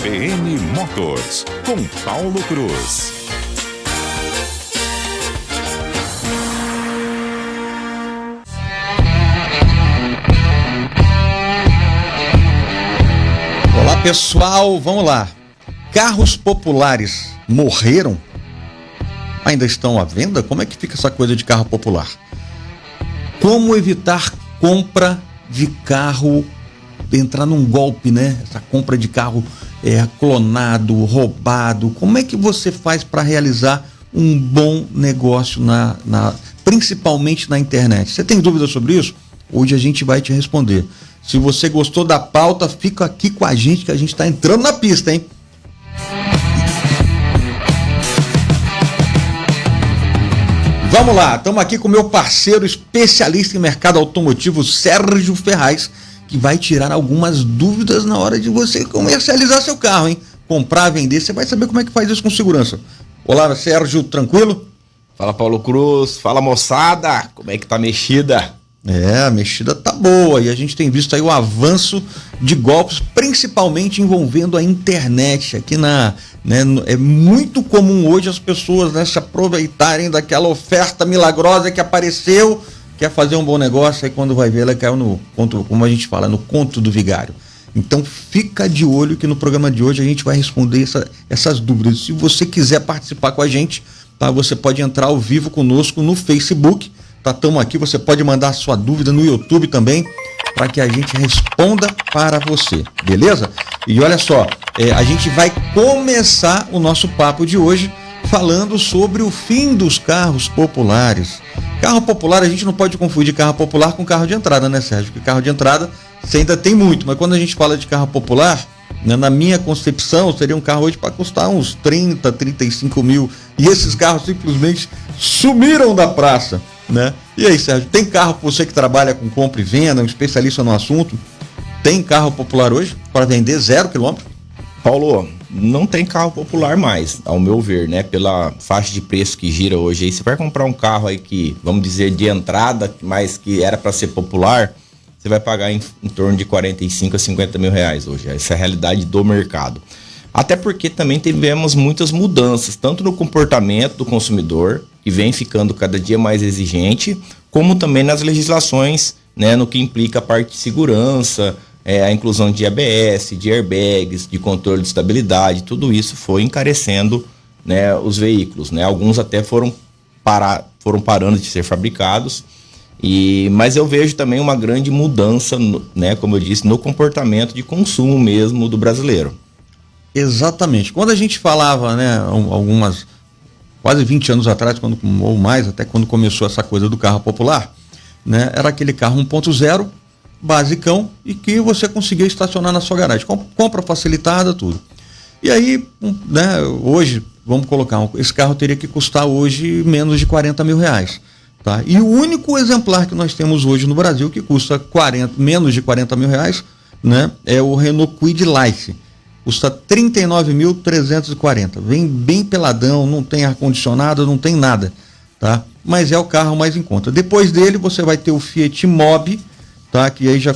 CBN Motors, com Paulo Cruz. Olá pessoal, vamos lá. Carros populares morreram? Ainda estão à venda? Como é que fica essa coisa de carro popular? Como evitar compra de carro, entrar num golpe, né? Essa compra de carro clonado, roubado. Como é que você faz para realizar um bom negócio principalmente na internet? Você tem dúvida sobre isso? Hoje a gente vai te responder. Se você gostou da pauta, fica aqui com a gente que a gente está entrando na pista, hein? Vamos lá, estamos aqui com o meu parceiro especialista em mercado automotivo, Sérgio Ferraz, que vai tirar algumas dúvidas na hora de você comercializar seu carro, hein? Comprar, vender, você vai saber como é que faz isso com segurança. Olá, Sérgio, tranquilo? Fala, Paulo Cruz, fala, moçada, como é que tá a mexida? A mexida tá boa e a gente tem visto aí o avanço de golpes, principalmente envolvendo a internet. Aqui é muito comum hoje as pessoas se aproveitarem daquela oferta milagrosa que apareceu, quer fazer um bom negócio, aí quando vai ver ela caiu no conto, como a gente fala, no conto do vigário. Então fica de olho que no programa de hoje a gente vai responder essas dúvidas. Se você quiser participar com a gente, tá, você pode entrar ao vivo conosco no Facebook. Estamos aqui, você pode mandar sua dúvida no YouTube também, para que a gente responda para você, beleza? E olha só, a gente vai começar o nosso papo de hoje falando sobre o fim dos carros populares. Carro popular, a gente não pode confundir carro popular com carro de entrada, né, Sérgio? Porque carro de entrada você ainda tem muito, mas quando a gente fala de carro popular, na minha concepção, seria um carro hoje para custar uns 30, 35 mil, e esses carros simplesmente sumiram da praça, né? E aí, Sérgio, tem carro para você que trabalha com compra e venda, um especialista no assunto, tem carro popular hoje para vender 0 km? Paulo, não tem carro popular mais, ao meu ver, né? Pela faixa de preço que gira hoje aí, você vai comprar um carro aí que, vamos dizer, de entrada, mas que era para ser popular, você vai pagar em torno de 45 a 50 mil reais hoje. Essa é a realidade do mercado. Até porque também tivemos muitas mudanças, tanto no comportamento do consumidor, que vem ficando cada dia mais exigente, como também nas legislações, né, no que implica a parte de segurança, a inclusão de ABS, de airbags, de controle de estabilidade, tudo isso foi encarecendo, né, os veículos, né? Alguns até foram parando de ser fabricados, mas eu vejo também uma grande mudança, né, como eu disse, no comportamento de consumo mesmo do brasileiro. Exatamente. Quando a gente falava, né, quase 20 anos atrás, ou mais, até quando começou essa coisa do carro popular, né, era aquele carro 1.0, basicão, e que você conseguia estacionar na sua garagem. Compra facilitada, tudo. E aí, né, hoje, vamos colocar, esse carro teria que custar hoje menos de 40 mil reais. Tá? E o único exemplar que nós temos hoje no Brasil que custa menos de 40 mil reais, né, é o Renault Kwid Life. Custa 39.340. Vem bem peladão, não tem ar-condicionado, não tem nada, tá? Mas é o carro mais em conta. Depois dele você vai ter o Fiat Mobi, tá? Que aí já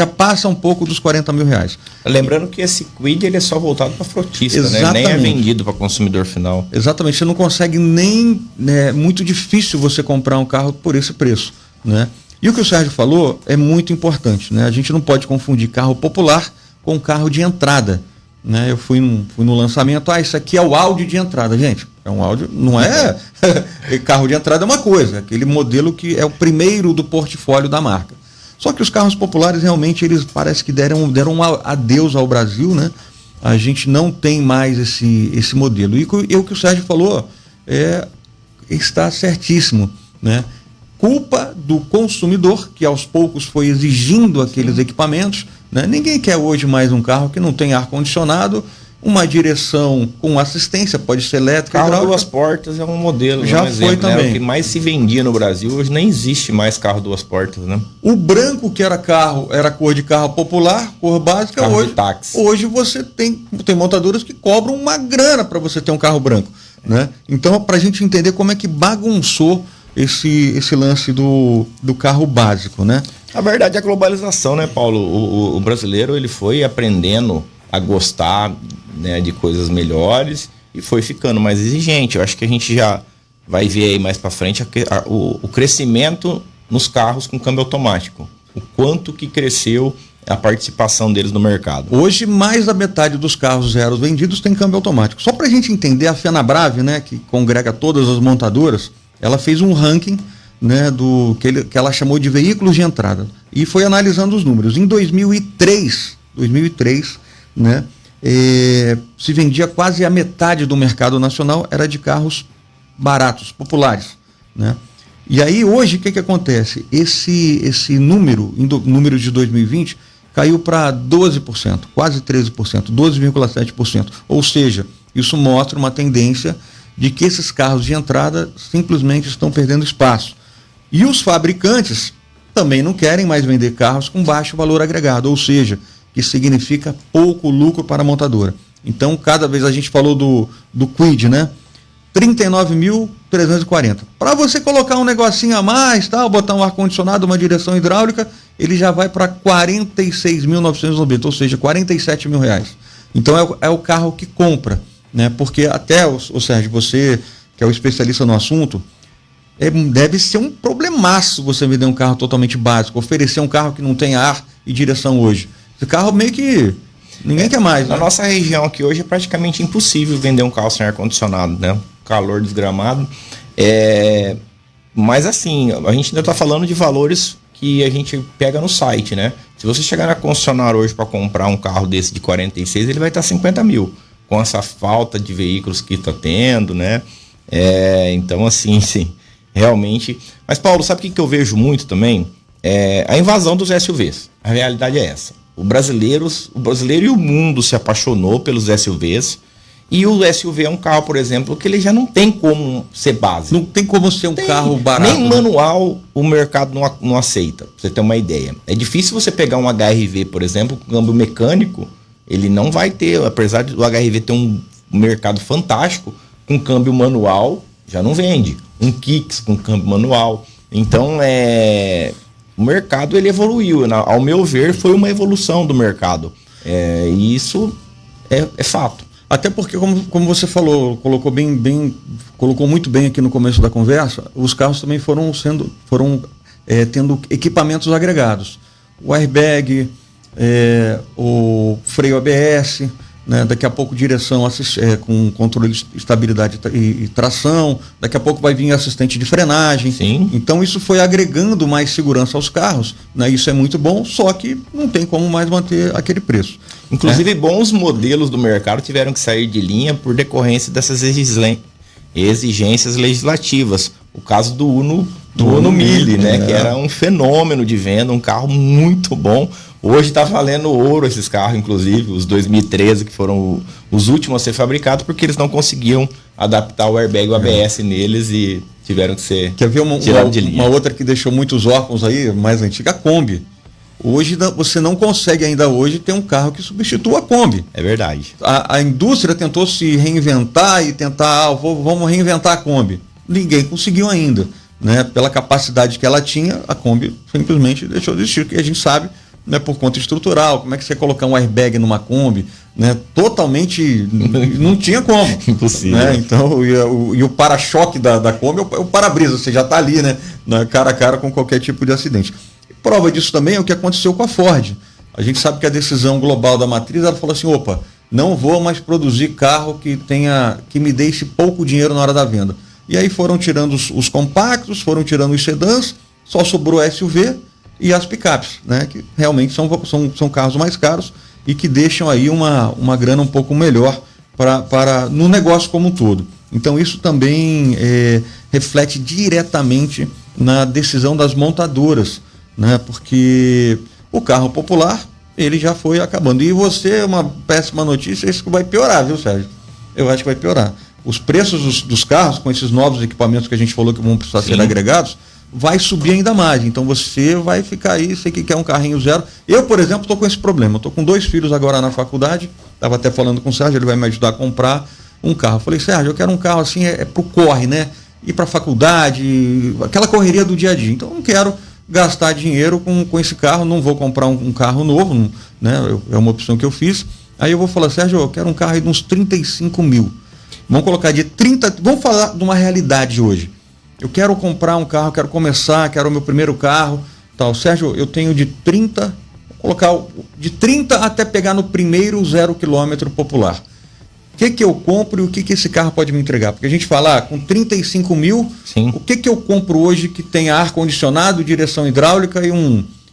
passa um pouco dos 40 mil reais. Lembrando que esse Kwid ele é só voltado para frotista, né? Nem é vendido para consumidor final. Exatamente, você não consegue nem, né, muito difícil você comprar um carro por esse preço, né? E o que o Sérgio falou é muito importante, né? A gente não pode confundir carro popular com carro de entrada, né? Eu fui no lançamento, isso aqui é o Audi de entrada, gente, é um Audi, não é carro de entrada é uma coisa, aquele modelo que é o primeiro do portfólio da marca. Só que os carros populares realmente, eles parece que deram um adeus ao Brasil, né? A gente não tem mais esse modelo, e o que o Sérgio falou está certíssimo, né? Culpa do consumidor, que aos poucos foi exigindo aqueles equipamentos, né? Ninguém quer hoje mais um carro que não tem ar-condicionado, uma direção com assistência, pode ser elétrica. Carro duas portas é um modelo, já foi também. Né? O que mais se vendia no Brasil, hoje nem existe mais carro duas portas, né? O branco que era cor de carro popular, cor básica, carro de táxi. Hoje você tem montadoras que cobram uma grana para você ter um carro branco, né? Então, para a gente entender como é que bagunçou esse lance do carro básico, né? A verdade é a globalização, né, Paulo? O brasileiro, ele foi aprendendo a gostar, né, de coisas melhores e foi ficando mais exigente. Eu acho que a gente já vai ver aí mais para frente o crescimento nos carros com câmbio automático. O quanto que cresceu a participação deles no mercado. Hoje, mais da metade dos carros zeros vendidos tem câmbio automático. Só para a gente entender, a Fenabrave, né, que congrega todas as montadoras, ela fez um ranking, né, que ela chamou de veículos de entrada e foi analisando os números. Em 2003, né, se vendia quase a metade do mercado nacional era de carros baratos, populares, né? E aí hoje o que acontece? Esse número de 2020 caiu para 12%, quase 13%, 12,7%. Ou seja, isso mostra uma tendência de que esses carros de entrada simplesmente estão perdendo espaço. E os fabricantes também não querem mais vender carros com baixo valor agregado, ou seja, que significa pouco lucro para a montadora. Então, cada vez a gente falou do Kwid, né? 39.340. Para você colocar um negocinho a mais, tal, botar um ar-condicionado, uma direção hidráulica, ele já vai para 46.990, ou seja, 47 mil reais. Então é o carro que compra, né? Porque até, o Sérgio, você que é o especialista no assunto, deve ser um problemaço você vender um carro totalmente básico, oferecer um carro que não tem ar e direção hoje. Esse carro meio que ninguém quer mais. Na né? nossa região aqui hoje é praticamente impossível vender um carro sem ar-condicionado, né? Calor desgramado. Mas assim, a gente ainda está falando de valores que a gente pega no site, né? Se você chegar na concessionária hoje para comprar um carro desse de 46, ele vai estar 50 mil, com essa falta de veículos que está tendo, né? Então assim, sim, realmente. Mas Paulo, sabe o que eu vejo muito também? A invasão dos SUVs. A realidade é essa. O brasileiro e o mundo se apaixonou pelos SUVs. E o SUV é um carro, por exemplo, que ele já não tem como ser básico. Não tem como ser um carro barato. Nem manual o mercado não aceita, pra você ter uma ideia. É difícil você pegar um HRV, por exemplo, com câmbio mecânico, ele não vai ter, apesar do HRV ter um mercado fantástico, com câmbio manual, já não vende. Um Kicks com câmbio manual. Então, o mercado ele evoluiu. Ao meu ver, foi uma evolução do mercado. E isso é fato. Até porque, como você falou, colocou muito bem aqui no começo da conversa, os carros também foram tendo equipamentos agregados. O airbag, o freio ABS, né? Daqui a pouco direção com controle de estabilidade e tração, daqui a pouco vai vir assistente de frenagem. Sim. Então isso foi agregando mais segurança aos carros, né? Isso é muito bom, só que não tem como mais manter aquele preço. Inclusive, bons modelos do mercado tiveram que sair de linha por decorrência dessas exigências legislativas. O caso do Uno Mille, né? Que era um fenômeno de venda, um carro muito bom. Hoje está valendo ouro esses carros, inclusive, os 2013, que foram os últimos a ser fabricados, porque eles não conseguiam adaptar o airbag e o ABS neles e tiveram que ser tirados de linha. Uma outra que deixou muitos órfãos aí, mais antiga, a Kombi. Hoje você não consegue ainda hoje ter um carro que substitua a Kombi. É verdade. A indústria tentou se reinventar e tentar, vamos reinventar a Kombi. Ninguém conseguiu ainda, né? Pela capacidade que ela tinha, a Kombi simplesmente deixou de existir, que a gente sabe, né, por conta estrutural, como é que você colocar um airbag numa Kombi, né? Totalmente não tinha como. Impossível. Né? Então, e o para-choque da Kombi é o para-brisa, você já está ali, né, cara a cara com qualquer tipo de acidente. Prova disso também é o que aconteceu com a Ford. A gente sabe que a decisão global da matriz, ela falou assim, opa, não vou mais produzir carro que me deixe pouco dinheiro na hora da venda. E aí foram tirando os compactos, foram tirando os sedãs, só sobrou SUV e as picapes, né? Que realmente são carros mais caros e que deixam aí uma grana um pouco melhor no negócio como um todo. Então isso também reflete diretamente na decisão das montadoras, né? Porque o carro popular, ele já foi acabando. E uma péssima notícia, isso que vai piorar, viu, Sérgio? Eu acho que vai piorar. Os preços dos carros, com esses novos equipamentos que a gente falou que vão precisar ser agregados, vai subir ainda mais. Então você vai ficar aí, você que quer um carrinho zero. Eu, por exemplo, estou com esse problema. Estou com 2 filhos agora na faculdade. Estava até falando com o Sérgio, ele vai me ajudar a comprar um carro. Eu falei, Sérgio, eu quero um carro assim, pro corre, né? Ir para a faculdade, aquela correria do dia a dia. Então eu não quero gastar dinheiro com esse carro, não vou comprar um carro novo, né? É uma opção que eu fiz. Aí eu vou falar, Sérgio, eu quero um carro aí de uns 35 mil. Vamos colocar de 30, vamos falar de uma realidade hoje. Eu quero comprar um carro, quero começar, quero o meu primeiro carro, tal. Sérgio, eu tenho de 30, vou colocar de 30 até pegar no primeiro 0 km popular. O que eu compro e o que esse carro pode me entregar? Porque a gente fala, com 35 mil, Sim. O que eu compro hoje que tem ar-condicionado, direção hidráulica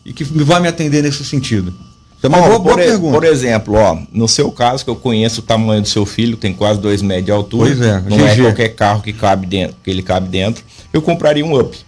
e que vai me atender nesse sentido? Isso é uma boa pergunta. Por exemplo, no seu caso, que eu conheço o tamanho do seu filho, tem quase 2 metros de altura. Pois é, não é qualquer carro que ele cabe dentro. Eu compraria um Up.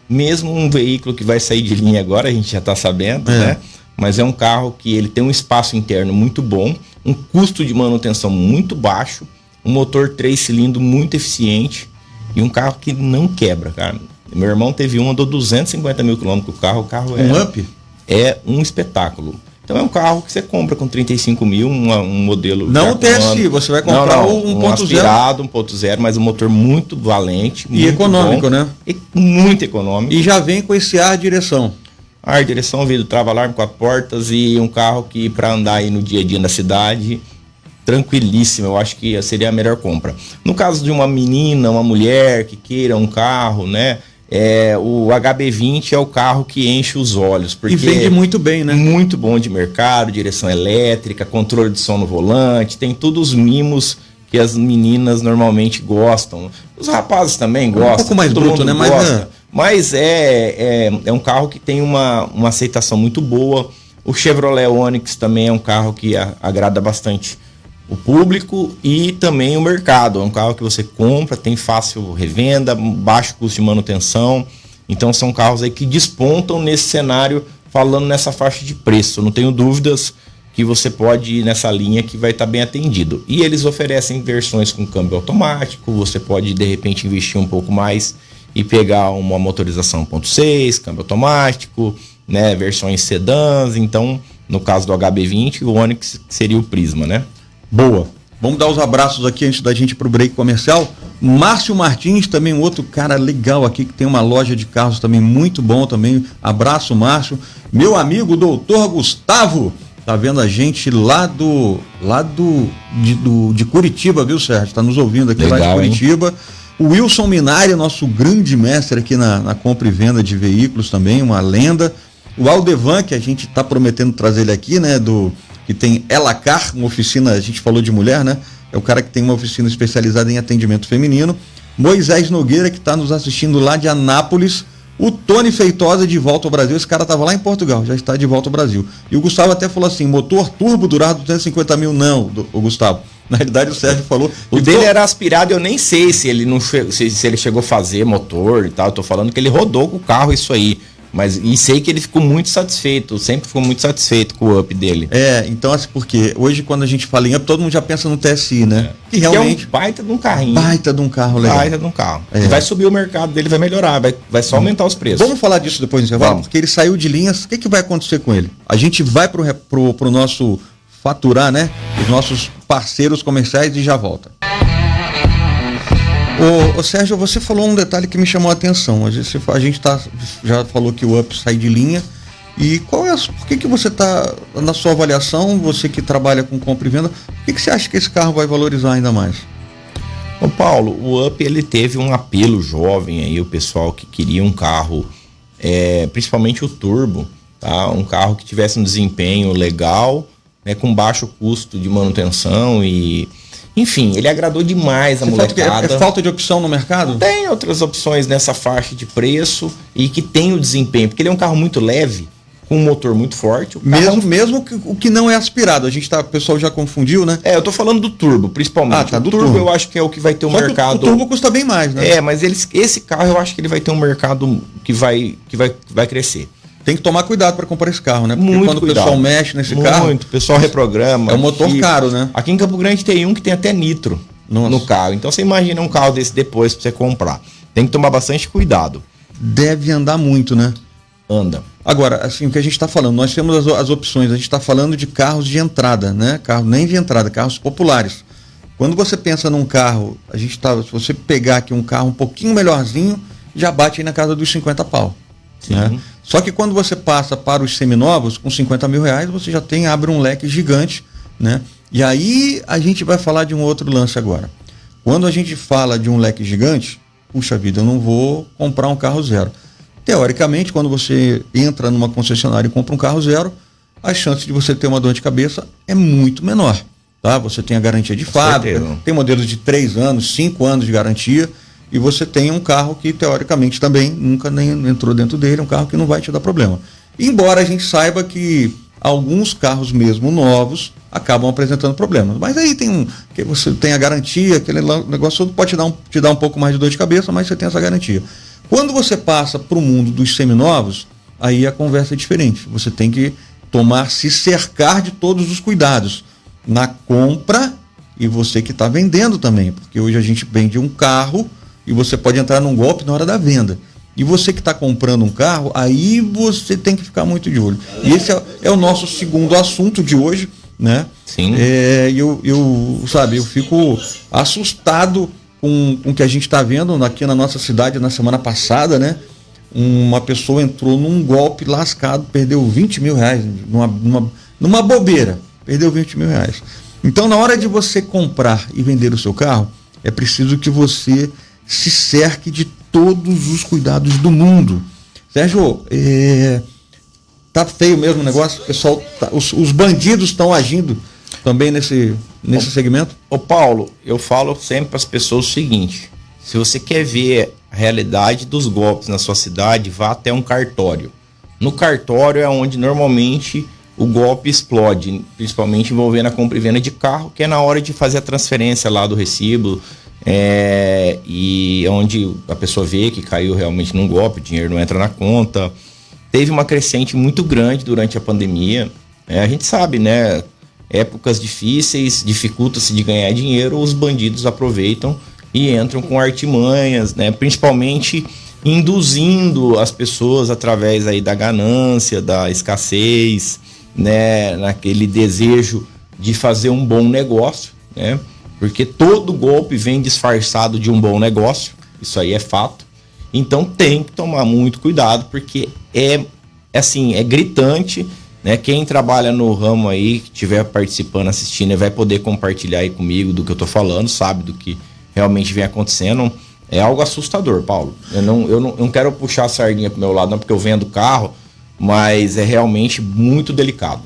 Mesmo um veículo que vai sair de linha agora, a gente já está sabendo, né? Mas é um carro que ele tem um espaço interno muito bom, um custo de manutenção muito baixo, um motor 3 cilindros muito eficiente e um carro que não quebra, cara. Meu irmão teve andou 250 mil quilômetros com o carro Up? É um espetáculo. Então é um carro que você compra com 35 mil, um modelo... Não o TSI, você vai comprar um 1.0. aspirado, 1.0, mas um motor muito valente. E muito econômico, bom, né? E muito econômico. E já vem com esse ar direção. Ar, direção, vidro, trava-alarme, 4 portas e um carro que para andar aí no dia a dia na cidade, tranquilíssimo, eu acho que seria a melhor compra. No caso de uma menina, uma mulher que queira um carro, né? O HB20 é o carro que enche os olhos. Porque e vende muito bem, né? Muito bom de mercado, direção elétrica, controle de som no volante, tem todos os mimos que as meninas normalmente gostam. Os rapazes também gostam. Um pouco mais bruto, né? Mas é um carro que tem uma aceitação muito boa. O Chevrolet Onix também é um carro que agrada bastante o público e também o mercado. É um carro que você compra, tem fácil revenda, baixo custo de manutenção. Então são carros aí que despontam nesse cenário, falando nessa faixa de preço. Não tenho dúvidas que você pode ir nessa linha que vai estar bem atendido. E eles oferecem versões com câmbio automático, você pode de repente investir um pouco mais e pegar uma motorização 1.6, câmbio automático, né, versões sedãs. Então, no caso do HB20, o Onix seria o Prisma, né? Boa. Vamos dar os abraços aqui antes da gente ir pro break comercial. Márcio Martins, também um outro cara legal aqui, que tem uma loja de carros também muito bom também. Abraço, Márcio. Meu amigo, doutor Gustavo, tá vendo a gente de Curitiba, viu, Sérgio? Tá nos ouvindo aqui. Legal, lá de Curitiba. Hein? O Wilson Minari, nosso grande mestre aqui na compra e venda de veículos também, uma lenda. O Aldevan, que a gente tá prometendo trazer ele aqui, né, que tem Elacar, uma oficina, a gente falou de mulher, né? É o cara que tem uma oficina especializada em atendimento feminino. Moisés Nogueira, que está nos assistindo lá de Anápolis. O Tony Feitosa, de volta ao Brasil. Esse cara estava lá em Portugal, já está de volta ao Brasil. E o Gustavo até falou assim, motor turbo durar 250 mil. Não, o Gustavo. Na realidade, o Sérgio falou... O dele era aspirado, eu nem sei se ele chegou a fazer motor e tal. Eu tô falando que ele rodou com o carro isso aí. E sei que ele ficou muito satisfeito, sempre ficou muito satisfeito com o Up dele. Então assim, porque hoje quando a gente fala em Up, todo mundo já pensa no TSI, né? Que realmente... é um baita de um carrinho. Baita de um carro legal. Baita de um carro. Vai subir o mercado dele, vai melhorar, vai só aumentar os preços. Vamos falar disso depois do intervalo? Porque ele saiu de linhas, o que vai acontecer com ele? A gente vai pro nosso faturar, né? Os nossos parceiros comerciais e já volta. Ô Sérgio, você falou um detalhe que me chamou a atenção. A gente já falou que o Up sai de linha. E por que você está, na sua avaliação, você que trabalha com compra e venda, por que você acha que esse carro vai valorizar ainda mais? Ô Paulo, o Up ele teve um apelo jovem aí, o pessoal que queria um carro, principalmente o turbo, tá? Um carro que tivesse um desempenho legal, né, com baixo custo de manutenção e... Enfim, ele agradou demais a molecada. É falta de opção no mercado? Tem outras opções nessa faixa de preço e que tem o desempenho, porque ele é um carro muito leve, com um motor muito forte. Mesmo que o que não é aspirado, o pessoal já confundiu, né? Eu tô falando do turbo, principalmente. Do turbo eu acho que é o que vai ter um mercado... O turbo custa bem mais, né? Mas esse carro eu acho que ele vai ter um mercado que vai crescer. Tem que tomar cuidado para comprar esse carro, né? Porque muito quando cuidado. O pessoal mexe nesse carro... O pessoal reprograma. É um motor caro, né? Aqui em Campo Grande tem um que tem até nitro no carro. Então você imagina um carro desse depois para você comprar. Tem que tomar bastante cuidado. Deve andar muito, né? Anda. Agora, assim, o que a gente está falando, nós temos as opções, a gente está falando de carros de entrada, né? Nem de entrada, carros populares. Quando você pensa num carro, se você pegar aqui um carro um pouquinho melhorzinho, já bate aí na casa dos 50 pau. Né? Só que quando você passa para os seminovos, com 50 mil reais, você já abre um leque gigante né? E aí a gente vai falar de um outro lance agora. Quando a gente fala de um leque gigante, puxa vida, eu não vou comprar um carro zero. Teoricamente, quando você entra numa concessionária e compra um carro zero, a chance de você ter uma dor de cabeça é muito menor, tá? Você tem a garantia de fábrica, tem modelos de 3 anos, 5 anos de garantia, e você tem um carro que, teoricamente, também nunca nem entrou dentro dele, um carro que não vai te dar problema. Embora a gente saiba que alguns carros mesmo novos acabam apresentando problemas. Mas aí que você tem a garantia, aquele negócio todo pode te dar um pouco mais de dor de cabeça, mas você tem essa garantia. Quando você passa para o mundo dos seminovos, aí a conversa é diferente. Você tem que se cercar de todos os cuidados na compra, e você que está vendendo também, porque hoje a gente vende um carro e você pode entrar num golpe na hora da venda. E você que está comprando um carro, aí você tem que ficar muito de olho. E esse é o nosso segundo assunto de hoje, né? Sim. Eu fico assustado com o que a gente está vendo aqui na nossa cidade na semana passada, né? Uma pessoa entrou num golpe lascado, perdeu 20 mil reais numa bobeira, perdeu 20 mil reais. Então, na hora de você comprar e vender o seu carro, é preciso que você se cerque de todos os cuidados do mundo. Sérgio, tá feio mesmo o negócio? O pessoal, os bandidos estão agindo também nesse segmento? Ô Paulo, eu falo sempre para as pessoas o seguinte: se você quer ver a realidade dos golpes na sua cidade, vá até um cartório. No cartório é onde normalmente o golpe explode, principalmente envolvendo a compra e venda de carro, que é na hora de fazer a transferência lá do recibo, e onde a pessoa vê que caiu realmente num golpe, o dinheiro não entra na conta. Teve uma crescente muito grande durante a pandemia. A gente sabe, né? Épocas difíceis, dificulta-se de ganhar dinheiro, os bandidos aproveitam e entram com artimanhas, né? Principalmente induzindo as pessoas através aí da ganância, da escassez, né? Naquele desejo de fazer um bom negócio, né? Porque todo golpe vem disfarçado de um bom negócio, isso aí é fato. Então tem que tomar muito cuidado, porque é gritante, né? Quem trabalha no ramo aí, que estiver participando, assistindo, vai poder compartilhar aí comigo do que eu tô falando, sabe do que realmente vem acontecendo. É algo assustador, Paulo. Eu não quero puxar a sardinha pro meu lado, não, porque eu vendo carro, mas é realmente muito delicado.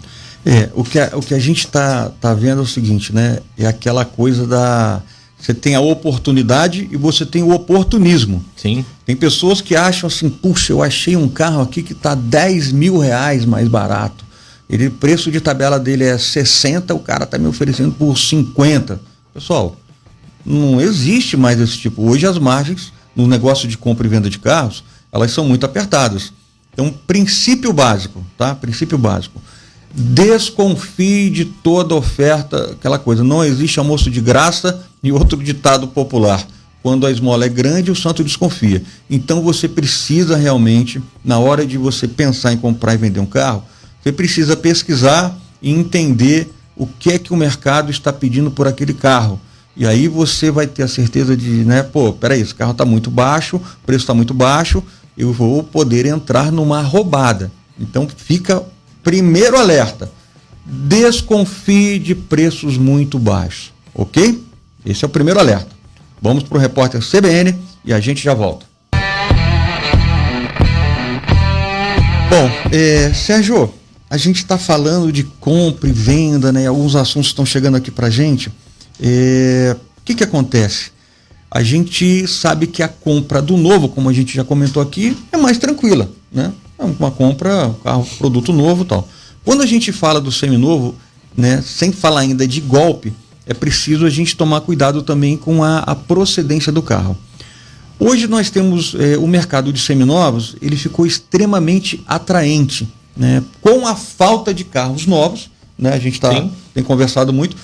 O que a gente tá vendo é o seguinte, né? É aquela coisa você tem a oportunidade e você tem o oportunismo. Sim. Tem pessoas que acham assim, puxa, eu achei um carro aqui que tá 10 mil reais mais barato. O preço de tabela dele é 60, o cara tá me oferecendo por 50. Pessoal, não existe mais esse tipo. Hoje as margens no negócio de compra e venda de carros, elas são muito apertadas. Então, princípio básico, tá? Princípio básico. Desconfie de toda oferta, aquela coisa, não existe almoço de graça, e outro ditado popular: quando a esmola é grande, o santo desconfia. Então você precisa realmente, na hora de você pensar em comprar e vender um carro, você precisa pesquisar e entender o que é que o mercado está pedindo por aquele carro. E aí você vai ter a certeza de, né, peraí, esse carro está muito baixo, o preço está muito baixo, eu vou poder entrar numa roubada. Então fica primeiro alerta: desconfie de preços muito baixos, ok? Esse é o primeiro alerta. Vamos para o repórter CBN e a gente já volta. Bom, Sérgio, a gente está falando de compra e venda, né? Alguns assuntos estão chegando aqui para a gente. O que acontece? A gente sabe que a compra do novo, como a gente já comentou aqui, é mais tranquila, né? É uma compra, carro, produto novo e tal. Quando a gente fala do seminovo, né, sem falar ainda de golpe, é preciso a gente tomar cuidado também com a procedência do carro. Hoje nós temos o mercado de seminovos, ele ficou extremamente atraente, né? Com a falta de carros novos, né? A gente tem conversado muito.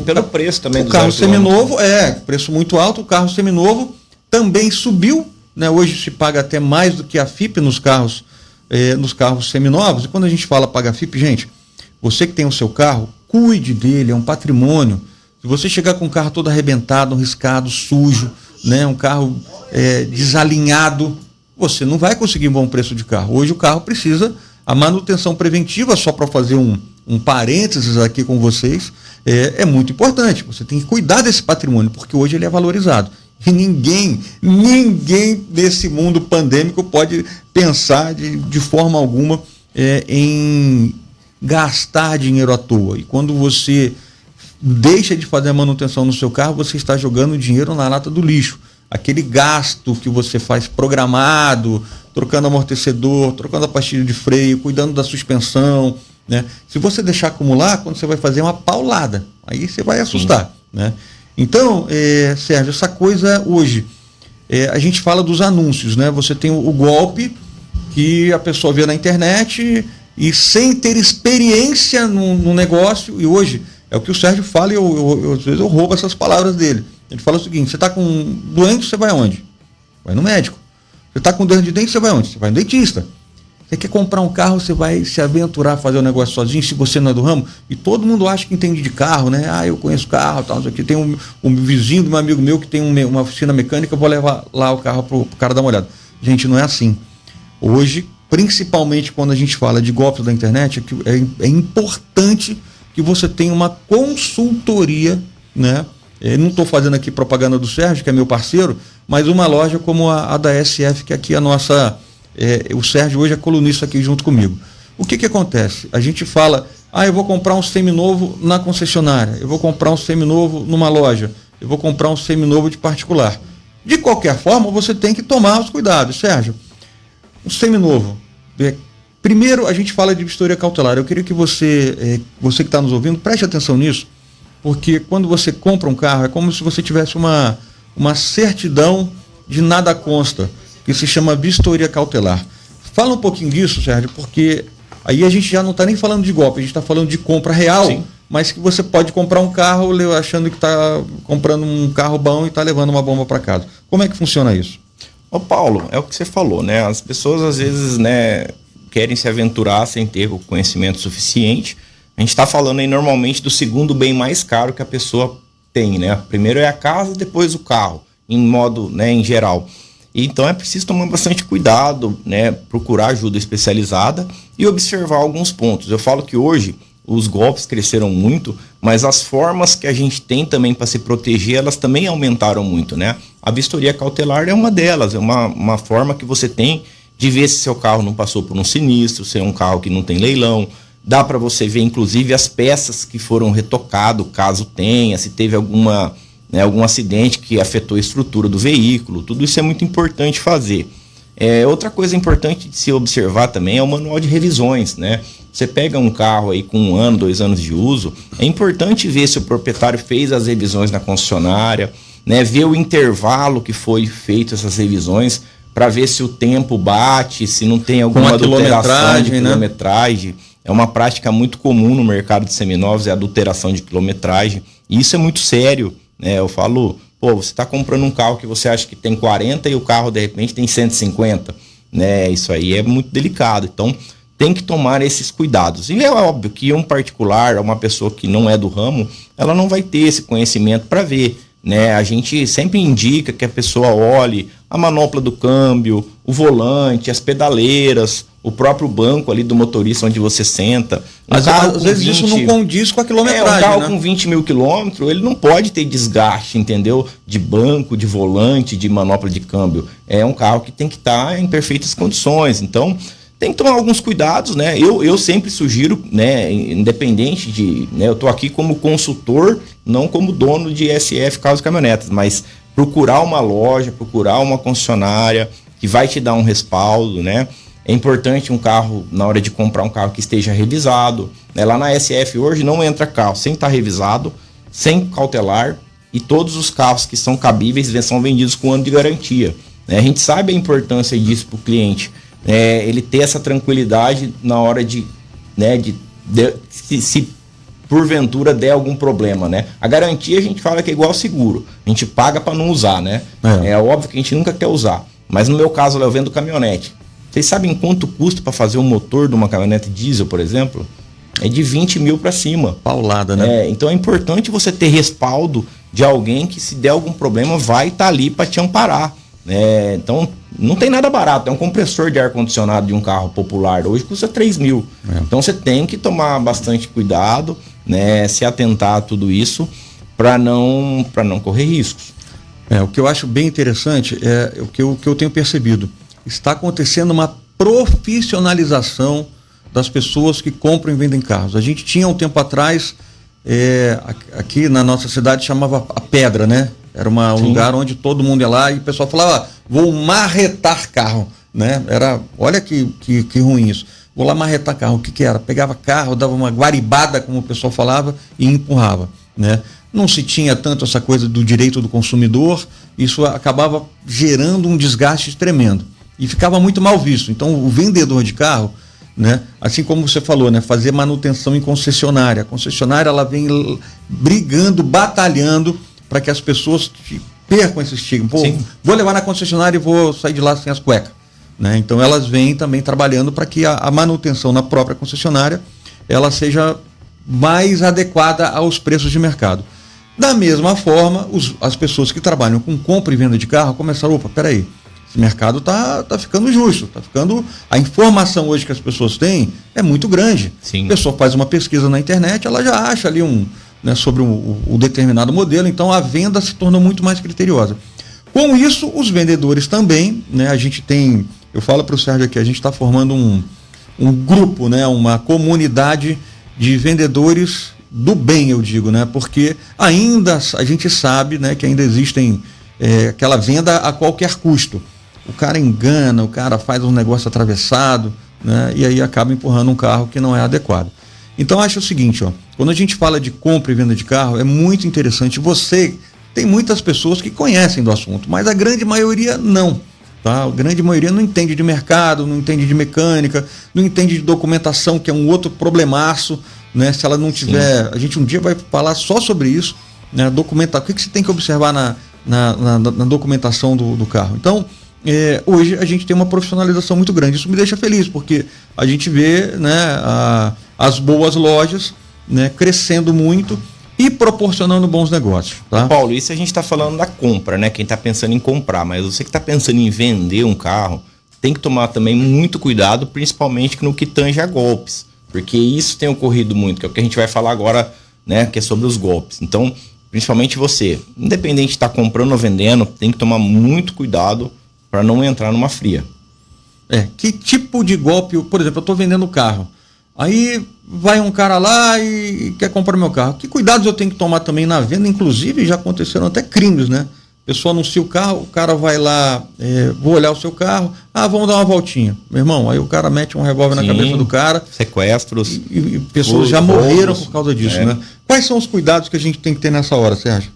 Pelo preço também. O carro seminovo, preço muito alto. O carro seminovo também subiu, né? Hoje se paga até mais do que a FIP nos carros seminovos. E quando a gente fala pagar FIP, gente, você que tem o seu carro, cuide dele, é um patrimônio. Se você chegar com um carro todo arrebentado, riscado, sujo, né? Um carro desalinhado, você não vai conseguir um bom preço de carro. Hoje o carro precisa, a manutenção preventiva só para fazer um um parênteses aqui com vocês, é muito importante. Você tem que cuidar desse patrimônio, porque hoje ele é valorizado. E ninguém nesse mundo pandêmico pode pensar de forma alguma em gastar dinheiro à toa. E quando você deixa de fazer a manutenção no seu carro, você está jogando dinheiro na lata do lixo. Aquele gasto que você faz programado, trocando amortecedor, trocando a pastilha de freio, cuidando da suspensão, né? Se você deixar acumular, quando você vai fazer uma paulada, aí você vai assustar, né? Então, Sérgio, essa coisa hoje, a gente fala dos anúncios, né? Você tem o golpe que a pessoa vê na internet e sem ter experiência no negócio, e hoje é o que o Sérgio fala e às vezes eu roubo essas palavras dele. Ele fala o seguinte: você está com doente, você vai aonde? Vai no médico. Você está com dor de dente, você vai aonde? Você vai no dentista. Você quer comprar um carro, você vai se aventurar a fazer o negócio sozinho, se você não é do ramo? E todo mundo acha que entende de carro, né? Eu conheço carro, tal, isso aqui. Tem um vizinho de um amigo meu que tem uma oficina mecânica, eu vou levar lá o carro pro cara dar uma olhada. Gente, não é assim. Hoje, principalmente quando a gente fala de golpes da internet, é importante que você tenha uma consultoria, né? Não estou fazendo aqui propaganda do Sérgio, que é meu parceiro, mas uma loja como a da SF, que aqui é a nossa... o Sérgio hoje é colunista aqui junto comigo. O que acontece? A gente fala, eu vou comprar um seminovo na concessionária, eu vou comprar um seminovo numa loja, eu vou comprar um seminovo de particular. De qualquer forma, você tem que tomar os cuidados. Sérgio, um seminovo. Primeiro, a gente fala de vistoria cautelar. Eu queria que você que está nos ouvindo, preste atenção nisso, porque quando você compra um carro, é como se você tivesse uma certidão de nada consta, que se chama vistoria cautelar. Fala um pouquinho disso, Sérgio, porque aí a gente já não está nem falando de golpe, a gente está falando de compra real. Sim. Mas que você pode comprar um carro achando que está comprando um carro bom e está levando uma bomba para casa. Como é que funciona isso? Ô Paulo, é o que você falou, né? As pessoas às vezes, né, querem se aventurar sem ter o conhecimento suficiente. A gente está falando aí normalmente do segundo bem mais caro que a pessoa tem, né? Primeiro é a casa, depois o carro, em modo, né, em geral. Então é preciso tomar bastante cuidado, né? Procurar ajuda especializada e observar alguns pontos. Eu falo que hoje os golpes cresceram muito, mas as formas que a gente tem também para se proteger, elas também aumentaram muito, né? A vistoria cautelar é uma delas, é uma forma que você tem de ver se seu carro não passou por um sinistro, se é um carro que não tem leilão. Dá para você ver, inclusive, as peças que foram retocadas, caso tenha, se teve algum acidente que afetou a estrutura do veículo. Tudo isso é muito importante fazer. Outra coisa importante de se observar também é o manual de revisões, né? Você pega um carro aí com 1 ano, 2 anos de uso, é importante ver se o proprietário fez as revisões na concessionária, né? Ver o intervalo que foi feito essas revisões, para ver se o tempo bate, se não tem alguma adulteração de quilometragem. Né? É uma prática muito comum no mercado de seminovos, é a adulteração de quilometragem. E isso é muito sério, né? Eu falo, você está comprando um carro que você acha que tem 40 e o carro de repente tem 150, né? Isso aí é muito delicado. Então tem que tomar esses cuidados. E é óbvio que um particular, uma pessoa que não é do ramo, ela não vai ter esse conhecimento para ver, né? A gente sempre indica que a pessoa olhe a manopla do câmbio, o volante, as pedaleiras, o próprio banco ali do motorista onde você senta. Às vezes isso não condiz com a quilometragem, um carro com 20 mil quilômetros, ele não pode ter desgaste, entendeu? De banco, de volante, de manopla de câmbio. É um carro que tem que estar em perfeitas condições. Então, tem que tomar alguns cuidados, né? Eu sempre sugiro, né, independente de... né, eu estou aqui como consultor, não como dono de SF Carros e Caminhonetas, mas procurar uma loja, procurar uma concessionária que vai te dar um respaldo, né? É importante um carro, na hora de comprar um carro, que esteja revisado, né? Lá na SF hoje não entra carro sem estar revisado, sem cautelar, e todos os carros que são cabíveis são vendidos com 1 ano de garantia, né? A gente sabe a importância disso para o cliente, ele ter essa tranquilidade na hora de se porventura der algum problema, né? A garantia a gente fala que é igual ao seguro, a gente paga para não usar, né? É óbvio que a gente nunca quer usar, mas no meu caso eu vendo caminhonete. Vocês sabem quanto custa para fazer um motor de uma caminhonete diesel, por exemplo? É de 20 mil para cima. Paulada, né? Então é importante você ter respaldo de alguém que, se der algum problema, vai estar ali para te amparar. Então, não tem nada barato. É um compressor de ar-condicionado de um carro popular hoje custa 3 mil. Então você tem que tomar bastante cuidado, né? Se atentar a tudo isso para não correr riscos. O que eu acho bem interessante é o que eu tenho percebido. Está acontecendo uma profissionalização das pessoas que compram e vendem carros. A gente tinha um tempo atrás, aqui na nossa cidade, chamava a Pedra, né? Era um lugar onde todo mundo ia lá e o pessoal falava, vou marretar carro, né? Olha que ruim isso. Vou lá marretar carro. O que era? Pegava carro, dava uma guaribada, como o pessoal falava, e empurrava, né? Não se tinha tanto essa coisa do direito do consumidor, isso acabava gerando um desgaste tremendo e ficava muito mal visto. Então o vendedor de carro, né, assim como você falou, né, fazer manutenção em concessionária. A concessionária, ela vem brigando, batalhando para que as pessoas percam esse estigma. Pô, vou levar na concessionária e vou sair de lá sem as cuecas, né? Então elas vêm também trabalhando para que a manutenção na própria concessionária ela seja mais adequada aos preços de mercado. Da mesma forma, as pessoas que trabalham com compra e venda de carro começaram, peraí, esse mercado tá ficando justo, a informação hoje que as pessoas têm é muito grande. Sim. A pessoa faz uma pesquisa na internet, ela já acha ali sobre um determinado modelo, então a venda se tornou muito mais criteriosa. Com isso, os vendedores também, né, a gente tem, eu falo para o Sérgio aqui, a gente está formando um grupo, né, uma comunidade de vendedores do bem, eu digo, né? Porque ainda a gente sabe, né, que ainda existem aquela venda a qualquer custo. O cara engana, o cara faz um negócio atravessado, né? E aí acaba empurrando um carro que não é adequado. Então acho o seguinte, quando a gente fala de compra e venda de carro, é muito interessante. Tem muitas pessoas que conhecem do assunto, mas a grande maioria não. Tá? A grande maioria não entende de mercado, não entende de mecânica, não entende de documentação, que é um outro problemaço, né? Se ela não tiver... A gente um dia vai falar só sobre isso, né? Documentar, o que você tem que observar na documentação do carro. Então, hoje a gente tem uma profissionalização muito grande. Isso me deixa feliz, porque a gente vê, né, as boas lojas, né, crescendo muito e proporcionando bons negócios. Tá? Paulo, isso a gente está falando da compra, né? Quem está pensando em comprar, mas você que está pensando em vender um carro, tem que tomar também muito cuidado, principalmente no que tange a golpes, porque isso tem ocorrido muito, que é o que a gente vai falar agora, né? Que é sobre os golpes. Então, principalmente você, independente de estar comprando ou vendendo, tem que tomar muito cuidado para não entrar numa fria. Que tipo de golpe, por exemplo, eu estou vendendo carro, aí vai um cara lá e quer comprar meu carro. Que cuidados eu tenho que tomar também na venda? Inclusive já aconteceram até crimes, né? A pessoa anuncia o carro, o cara vai lá, vou olhar o seu carro, vamos dar uma voltinha. Meu irmão, aí o cara mete um revólver na cabeça do cara. Sequestros. E pessoas já morreram por causa disso, né? Quais são os cuidados que a gente tem que ter nessa hora, Sérgio?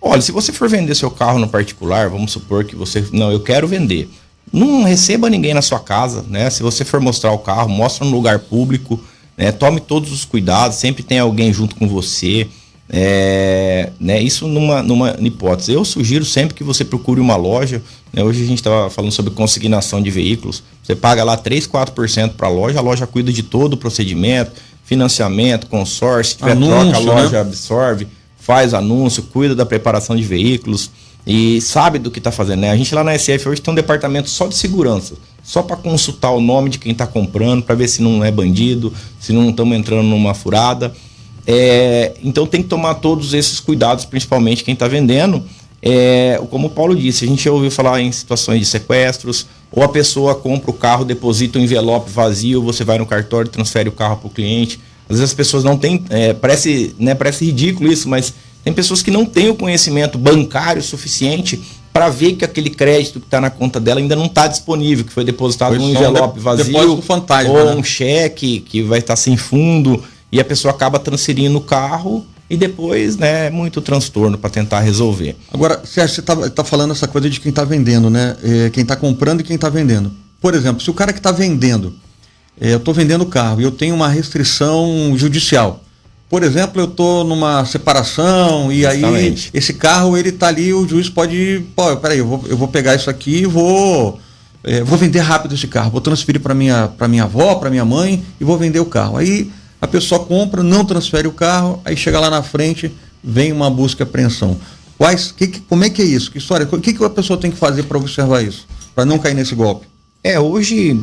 Olha, se você for vender seu carro no particular, vamos supor que você... Não, eu quero vender. Não receba ninguém na sua casa, né? Se você for mostrar o carro, mostra no lugar público, né? Tome todos os cuidados, sempre tem alguém junto com você, né? Isso numa hipótese. Eu sugiro sempre que você procure uma loja, né? Hoje a gente estava falando sobre consignação de veículos, você paga lá 3-4% para a loja cuida de todo o procedimento, financiamento, consórcio, se tiver troca, a loja absorve, faz anúncio, cuida da preparação de veículos e sabe do que está fazendo, né? A gente lá na SF hoje tem um departamento só de segurança, só para consultar o nome de quem está comprando, para ver se não é bandido, se não estamos entrando numa furada. Então tem que tomar todos esses cuidados, principalmente quem está vendendo. Como o Paulo disse, a gente já ouviu falar em situações de sequestros, ou a pessoa compra o carro, deposita um envelope vazio, você vai no cartório e transfere o carro para o cliente. Às vezes as pessoas não têm, parece ridículo isso, mas tem pessoas que não têm o conhecimento bancário suficiente para ver que aquele crédito que está na conta dela ainda não está disponível, que foi depositado num envelope vazio, fantasma, ou né? um cheque que vai estar sem fundo, e a pessoa acaba transferindo o carro e depois, né, muito transtorno para tentar resolver. Agora, Sérgio, você tá falando essa coisa de quem está vendendo, né? Quem está comprando e quem está vendendo. Por exemplo, se o cara que está vendendo, eu estou vendendo o carro e eu tenho uma restrição judicial. Por exemplo, eu estou numa separação e aí esse carro, ele está ali, o juiz pode... Peraí, eu vou pegar isso aqui e vou vender rápido esse carro, vou transferir para minha avó, para minha mãe e vou vender o carro. Aí a pessoa compra, não transfere o carro, aí chega lá na frente, vem uma busca e apreensão. Como é que é isso? Que história? O que a pessoa tem que fazer para observar isso? para não cair nesse golpe? Hoje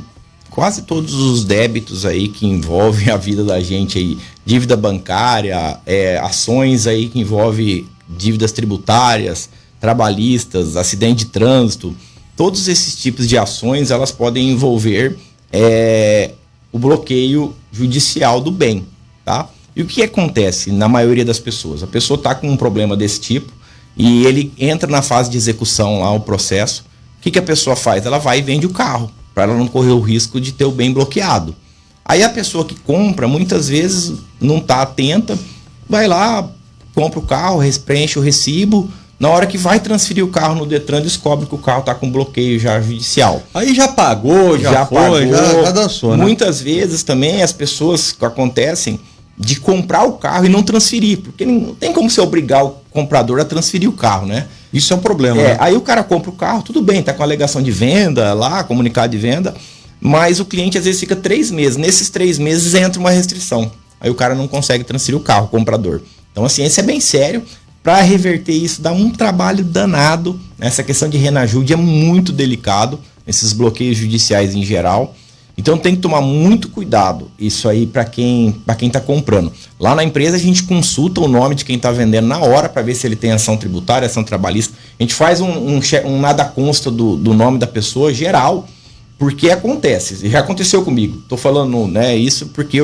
quase todos os débitos aí que envolvem a vida da gente aí, dívida bancária, ações aí que envolvem dívidas tributárias, trabalhistas, acidente de trânsito, todos esses tipos de ações, elas podem envolver o bloqueio judicial do bem, tá? E o que acontece na maioria das pessoas? A pessoa está com um problema desse tipo e ele entra na fase de execução lá, o processo. O que a pessoa faz? Ela vai e vende o carro, para ela não correr o risco de ter o bem bloqueado. Aí a pessoa que compra, muitas vezes não está atenta, vai lá, compra o carro, preenche o recibo, na hora que vai transferir o carro no Detran, descobre que o carro está com bloqueio já judicial. Aí já pagou, já dançou, né? Muitas vezes também as pessoas que acontecem de comprar o carro e não transferir, porque não tem como você obrigar o comprador a transferir o carro, né? Isso é um problema, né? Aí o cara compra o carro, tudo bem, tá com a alegação de venda lá, comunicado de venda, mas o cliente às vezes fica 3 meses. Nesses 3 meses entra uma restrição. Aí o cara não consegue transferir o carro, o comprador. Então, assim, isso é bem sério. Para reverter isso, dá um trabalho danado. Essa questão de renajude é muito delicado, esses bloqueios judiciais em geral. Então tem que tomar muito cuidado isso aí para quem está comprando. Lá na empresa a gente consulta o nome de quem está vendendo na hora para ver se ele tem ação tributária, ação trabalhista. A gente faz um nada consta do nome da pessoa geral, porque acontece. Já aconteceu comigo. Estou falando, né, isso porque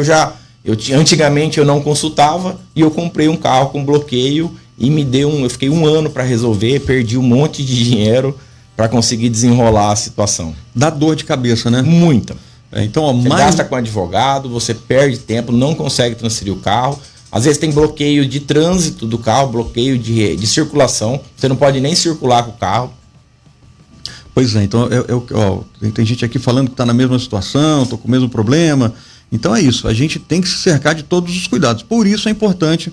antigamente eu não consultava e eu comprei um carro com bloqueio e eu fiquei 1 ano para resolver, perdi um monte de dinheiro para conseguir desenrolar a situação. Dá dor de cabeça, né? Muita. Então, você gasta com advogado, você perde tempo, não consegue transferir o carro. Às vezes tem bloqueio de trânsito do carro, bloqueio de circulação. Você não pode nem circular com o carro. Pois é, então tem gente aqui falando que está na mesma situação, estou com o mesmo problema. Então é isso, a gente tem que se cercar de todos os cuidados. Por isso é importante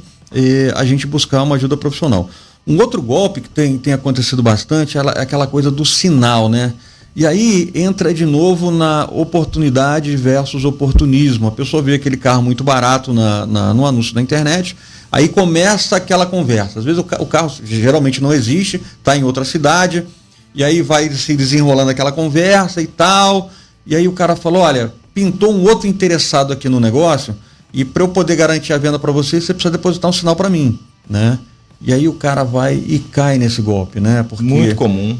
a gente buscar uma ajuda profissional. Um outro golpe que tem acontecido bastante é aquela coisa do sinal, né? E aí entra de novo na oportunidade versus oportunismo. A pessoa vê aquele carro muito barato no anúncio da internet, aí começa aquela conversa. Às vezes o carro geralmente não existe, está em outra cidade, e aí vai se desenrolando aquela conversa e tal, e aí o cara falou, olha, pintou um outro interessado aqui no negócio, e para eu poder garantir a venda para você precisa depositar um sinal para mim, né? E aí o cara vai e cai nesse golpe, né? Porque muito comum.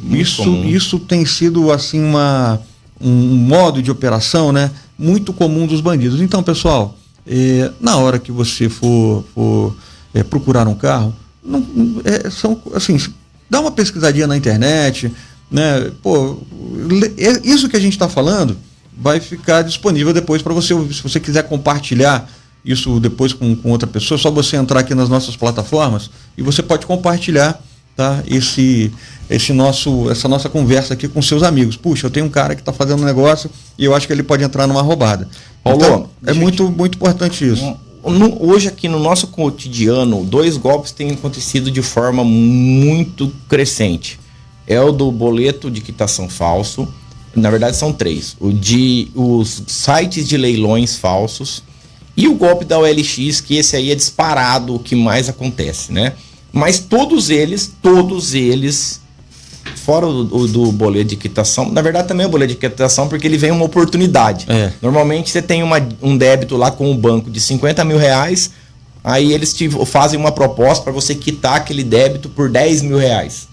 Isso tem sido assim um modo de operação, né? Muito comum dos bandidos. Então, pessoal, na hora que você for procurar um carro, dá uma pesquisadinha na internet, né? Isso que a gente está falando vai ficar disponível depois para você, se você quiser compartilhar isso depois com outra pessoa, é só você entrar aqui nas nossas plataformas e você pode compartilhar, tá? Essa nossa conversa aqui com seus amigos. Puxa, eu tenho um cara que está fazendo um negócio e eu acho que ele pode entrar numa roubada. Paulo, então, muito importante isso. Hoje aqui no nosso cotidiano, 2 golpes têm acontecido de forma muito crescente. É o do boleto de quitação falso, na verdade são 3. Os sites de leilões falsos, e o golpe da OLX, que esse aí é disparado o que mais acontece, né? Mas todos eles, fora do boleto de quitação, na verdade também é o boleto de quitação porque ele vem uma oportunidade. Normalmente você tem um débito lá com o banco de 50 mil reais, aí eles fazem uma proposta para você quitar aquele débito por 10 mil reais.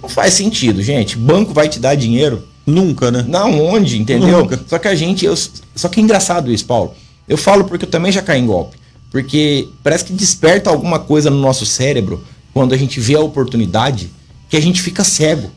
Não faz sentido, gente. Banco vai te dar dinheiro? Nunca, né? Não, onde, entendeu? Nunca. Só que é engraçado isso, Paulo. Eu falo porque eu também já caí em golpe. Porque parece que desperta alguma coisa no nosso cérebro quando a gente vê a oportunidade que a gente fica cego.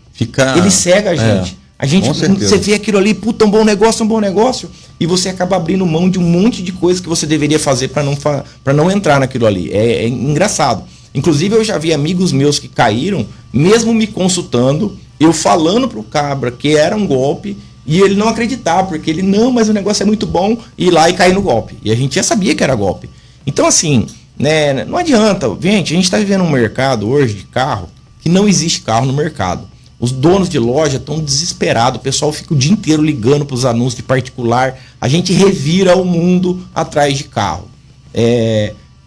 Ele cega a gente. A gente, você vê aquilo ali, puta, um bom negócio, e você acaba abrindo mão de um monte de coisa que você deveria fazer para não entrar naquilo ali. É engraçado. Inclusive, eu já vi amigos meus que caíram, mesmo me consultando, eu falando pro cabra que era um golpe, e ele não acreditava, porque ele, não, mas o negócio é muito bom, ir lá e cair no golpe. E a gente já sabia que era golpe. Então, assim, né, não adianta. Gente, a gente está vivendo um mercado hoje de carro que não existe carro no mercado. Os donos de loja estão desesperados, o pessoal fica o dia inteiro ligando para os anúncios de particular. A gente revira o mundo atrás de carro.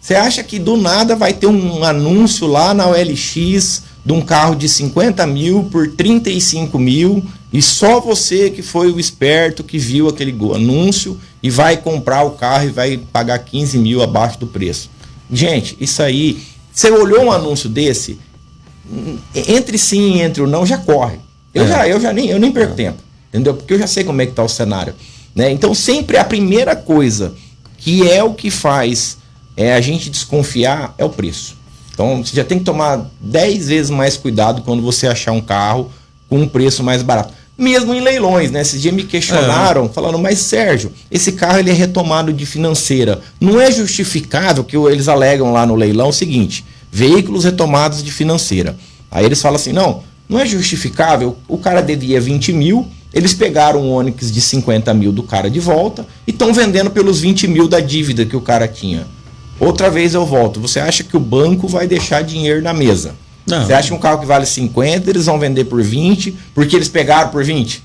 Você acha que do nada vai ter um anúncio lá na OLX de um carro de 50 mil por 35 mil e só você que foi o esperto que viu aquele anúncio e vai comprar o carro e vai pagar 15 mil abaixo do preço. Gente, isso aí, você olhou um anúncio desse, entre sim e entre o não já corre. Eu nem perco tempo, entendeu? Porque eu já sei como é que tá o cenário, né? Então sempre a primeira coisa que é o que faz a gente desconfiar é o preço. Então você já tem que tomar 10 vezes mais cuidado quando você achar um carro com um preço mais barato. Mesmo em leilões, né? Esses dias me questionaram, falando, mas Sérgio, esse carro ele é retomado de financeira. Não é justificável que eles alegam lá no leilão o seguinte, veículos retomados de financeira. Aí eles falam assim, não é justificável, o cara devia 20 mil, eles pegaram um Onix de 50 mil do cara de volta e estão vendendo pelos 20 mil da dívida que o cara tinha. Outra vez eu volto, você acha que o banco vai deixar dinheiro na mesa? Não. Você acha que um carro que vale 50, eles vão vender por 20, porque eles pegaram por 20?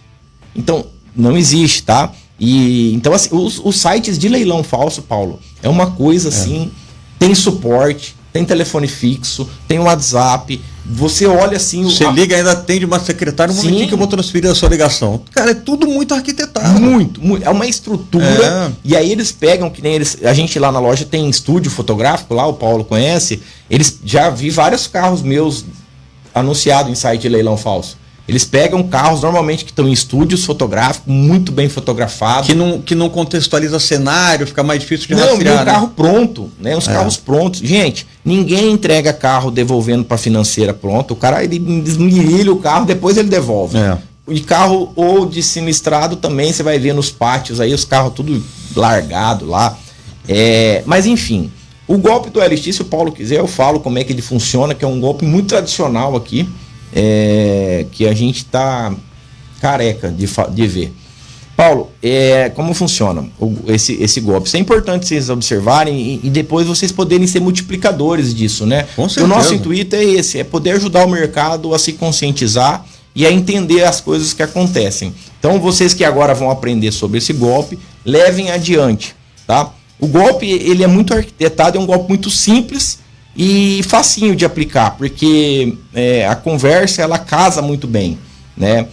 Então, não existe, tá? E então, assim, os sites de leilão falso, Paulo, é uma coisa assim, tem suporte, tem telefone fixo, tem WhatsApp, você olha assim... Você liga, ainda atende uma secretária, um momentinho que eu vou transferir a sua ligação. Cara, é tudo muito arquitetado. Muito. É uma estrutura, e aí eles pegam, que nem eles... A gente lá na loja tem estúdio fotográfico lá, o Paulo conhece, eles já vi vários carros meus anunciados em site de leilão falso. Eles pegam carros normalmente que estão em estúdios fotográficos, muito bem fotografados. Que não contextualiza cenário, fica mais difícil de rastrear. Não, carro pronto, né? Os carros prontos. Gente, ninguém entrega carro devolvendo para financeira pronto. O cara, ele desmirilha o carro, depois ele devolve. E carro ou de sinistrado também, você vai ver nos pátios aí, os carros tudo largado lá. Mas enfim, o golpe do LX, se o Paulo quiser, eu falo como é que ele funciona, que é um golpe muito tradicional aqui. Que a gente tá careca de ver. Paulo, como funciona esse golpe? Isso é importante vocês observarem e depois vocês poderem ser multiplicadores disso, né? Com certeza. O nosso intuito é esse, é poder ajudar o mercado a se conscientizar e a entender as coisas que acontecem. Então vocês que agora vão aprender sobre esse golpe, levem adiante, tá? O golpe, ele é muito arquitetado, é um golpe muito simples e facinho de aplicar, porque a conversa ela casa muito bem, né?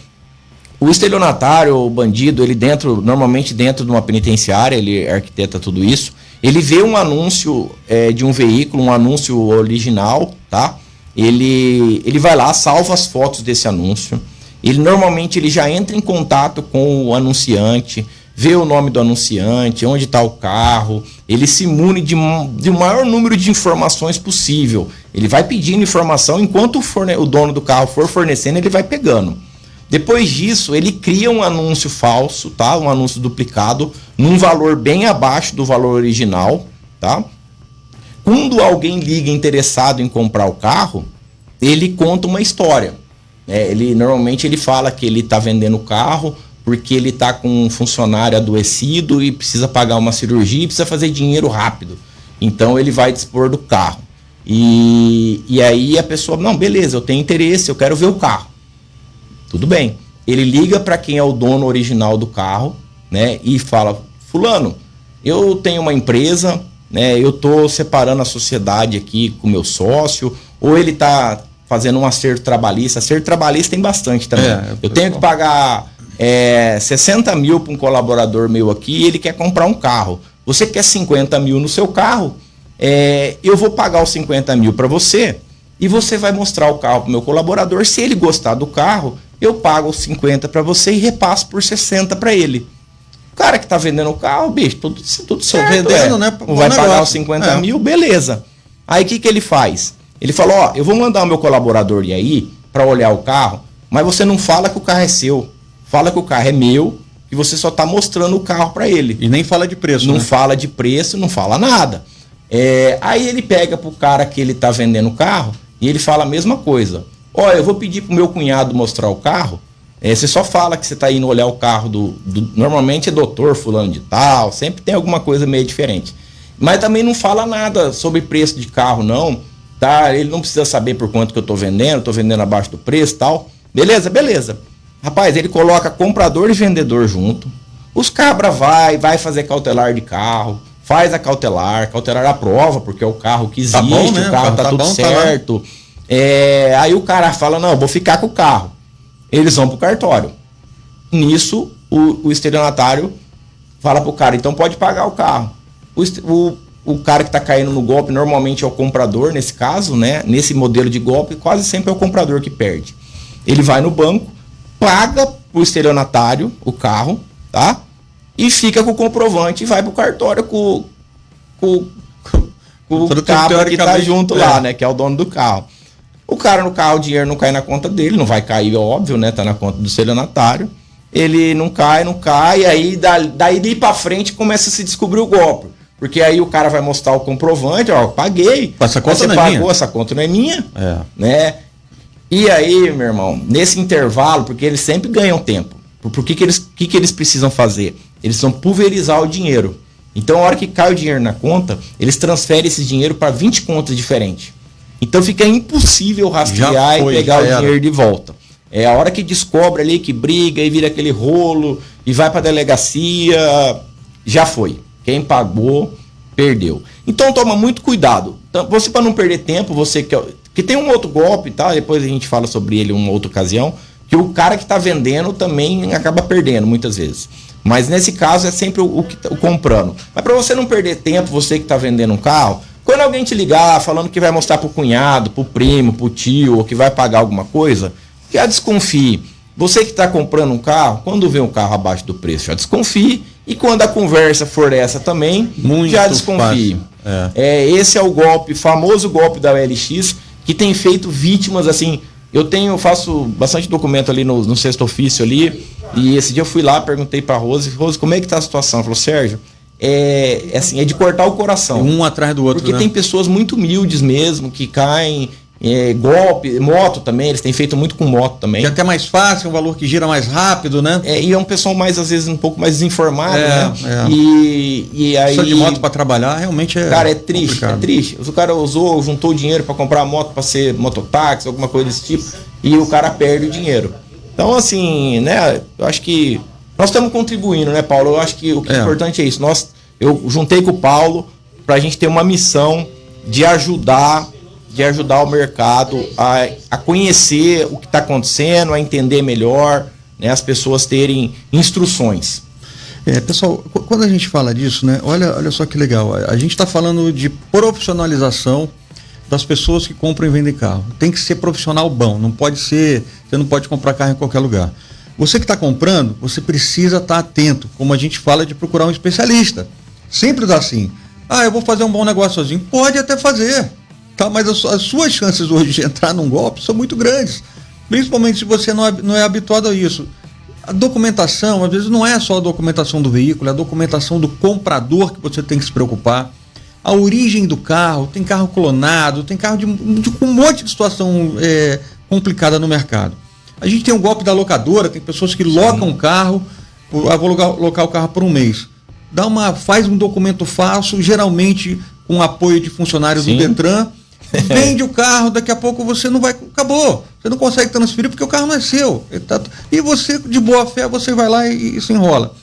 O estelionatário, o bandido, ele normalmente dentro de uma penitenciária, ele arquiteta tudo isso, ele vê um anúncio de um veículo, um anúncio original, tá? Ele vai lá, salva as fotos desse anúncio, normalmente ele já entra em contato com o anunciante, vê o nome do anunciante, onde está o carro, ele se mune de um maior número de informações possível. Ele vai pedindo informação, enquanto o dono do carro for fornecendo, ele vai pegando. Depois disso, ele cria um anúncio falso, tá? Um anúncio duplicado, num valor bem abaixo do valor original, tá? Quando alguém liga interessado em comprar o carro, ele conta uma história. Normalmente ele fala que ele está vendendo o carro porque ele está com um funcionário adoecido e precisa pagar uma cirurgia e precisa fazer dinheiro rápido. Então ele vai dispor do carro. E aí a pessoa, não, beleza, eu tenho interesse, eu quero ver o carro. Tudo bem. Ele liga para quem é o dono original do carro, né, e fala, fulano, eu tenho uma empresa, né, eu estou separando a sociedade aqui com o meu sócio, ou ele está fazendo um acerto trabalhista. Acerto trabalhista tem bastante também. Eu tenho que pagar 60 mil para um colaborador meu aqui e ele quer comprar um carro. Você quer 50 mil no seu carro? Eu vou pagar os 50 mil para você e você vai mostrar o carro para o meu colaborador. Se ele gostar do carro, eu pago os 50 para você e repasso por 60 para ele. O cara que tá vendendo o carro, bicho, tudo certo, vendendo, né? Vai pagar os 50 mil, beleza. Aí o que ele faz? Ele falou, eu vou mandar o meu colaborador ir aí para olhar o carro, mas você não fala que o carro é seu. Fala que o carro é meu, que você só tá mostrando o carro para ele. E nem fala de preço, Não fala de preço, não fala nada. Aí ele pega pro cara que ele tá vendendo o carro e ele fala a mesma coisa. Eu vou pedir pro meu cunhado mostrar o carro. Você só fala que você tá indo olhar o carro normalmente é doutor fulano de tal, sempre tem alguma coisa meio diferente. Mas também não fala nada sobre preço de carro, não. Tá? Ele não precisa saber por quanto que eu tô vendendo abaixo do preço e tal. Beleza. Rapaz, ele coloca comprador e vendedor junto. Os cabra vai fazer cautelar de carro, faz a cautelar aprova, porque é o carro que existe, tá bom, né? O carro tá tudo bom, certo. Aí o cara fala, não, eu vou ficar com o carro. Eles vão pro cartório. Nisso, o estelionatário fala pro cara, então pode pagar o carro. O cara que tá caindo no golpe normalmente é o comprador, nesse caso, né? Nesse modelo de golpe, quase sempre é o comprador que perde. Ele vai no banco, paga pro estelionatário o carro, tá? E fica com o comprovante e vai pro cartório com o cara que tá junto lá, né? Que é o dono do carro. O cara no carro, o dinheiro não cai na conta dele, não vai cair, é óbvio, né? Tá na conta do estelionatário. Ele não cai, aí daí pra frente começa a se descobrir o golpe. Porque aí o cara vai mostrar o comprovante, ó, paguei. Essa conta você não é pagou, minha. Essa conta não é minha, né? E aí, meu irmão, nesse intervalo, porque eles sempre ganham tempo. Por que eles precisam fazer? Eles precisam pulverizar o dinheiro. Então, a hora que cai o dinheiro na conta, eles transferem esse dinheiro para 20 contas diferentes. Então, fica impossível rastrear e pegar o dinheiro de volta. É a hora que descobre ali, que briga e vira aquele rolo e vai para a delegacia, já foi. Quem pagou, perdeu. Então, toma muito cuidado. Então, você, para não perder tempo, você que tem um outro golpe, tá? Depois a gente fala sobre ele em uma outra ocasião, que o cara que está vendendo também acaba perdendo muitas vezes. Mas nesse caso é sempre o comprando. Mas para você não perder tempo, você que está vendendo um carro, quando alguém te ligar falando que vai mostrar pro cunhado, pro primo, pro tio, ou que vai pagar alguma coisa, já desconfie. Você que está comprando um carro, quando vê um carro abaixo do preço, já desconfie. E quando a conversa for essa também, já desconfie. Esse é o golpe, famoso golpe da OLX, que tem feito vítimas assim. Eu faço bastante documento ali no sexto ofício ali, e esse dia eu fui lá, perguntei pra Rose, como é que tá a situação? Ela falou, Sérgio, é de cortar o coração. Um atrás do outro, porque tem pessoas muito humildes mesmo, que caem, golpe, moto também, eles têm feito muito com moto também. Que é até mais fácil, um valor que gira mais rápido, né? E é um pessoal mais, às vezes, um pouco mais desinformado, né? E aí... Só de moto pra trabalhar, realmente Cara, é triste, complicado. é triste. O cara juntou dinheiro pra comprar moto pra ser mototáxi, alguma coisa desse tipo, e o cara perde o dinheiro. Então, assim, né, eu acho que nós estamos contribuindo, né, Paulo? Eu acho que o que é importante é isso. Eu juntei com o Paulo pra gente ter uma missão de ajudar o mercado a conhecer o que está acontecendo, a entender melhor, né, as pessoas terem instruções. Pessoal, quando a gente fala disso, né, olha só que legal, a gente está falando de profissionalização das pessoas que compram e vendem carro. Tem que ser profissional bom, você não pode comprar carro em qualquer lugar. Você que está comprando, você precisa estar atento, como a gente fala, de procurar um especialista. Sempre dá assim, eu vou fazer um bom negócio sozinho. Pode até fazer. Tá, mas as suas chances hoje de entrar num golpe são muito grandes, principalmente se você não é habituado a isso. A documentação, às vezes, não é só a documentação do veículo, é a documentação do comprador que você tem que se preocupar. A origem do carro, tem carro clonado, tem carro com um monte de situação complicada no mercado. A gente tem o golpe da locadora, tem pessoas que locam o carro, vou locar o carro por um mês. Faz um documento falso, geralmente com apoio de funcionários do Detran, vende o carro, daqui a pouco você não vai, acabou, você não consegue transferir porque o carro não é seu, e você, de boa fé, você vai lá e se enrola.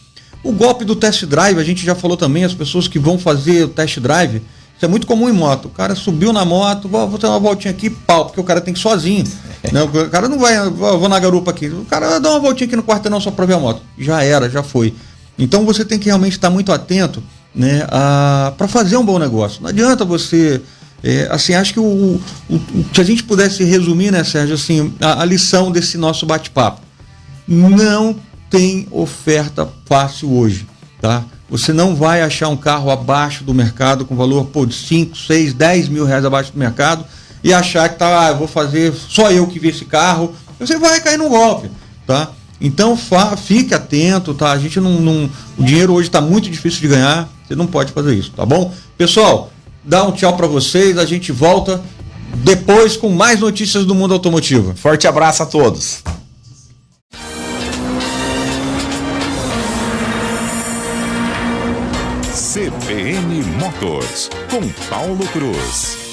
O golpe do test drive, a gente já falou também, as pessoas que vão fazer o test drive, isso é muito comum em moto, o cara subiu na moto, vou ter uma voltinha aqui, porque o cara tem que ir sozinho, né? O cara não vai, vou na garupa aqui, o cara dá uma voltinha aqui no quarteirão só para ver a moto, já foi. Então você tem que realmente estar muito atento, né, para fazer um bom negócio. Não adianta você... acho que se a gente pudesse resumir, né, Sérgio, assim, a lição desse nosso bate-papo, não tem oferta fácil hoje, tá? Você não vai achar um carro abaixo do mercado com valor de 5, 6, 10 mil reais abaixo do mercado e achar que eu vou fazer só eu que vi esse carro, você vai cair num golpe, tá? Então fique atento, tá? A gente o dinheiro hoje está muito difícil de ganhar, você não pode fazer isso, tá bom? Pessoal, dá um tchau para vocês, a gente volta depois com mais notícias do mundo automotivo. Forte abraço a todos. CBN Motors, com Paulo Cruz.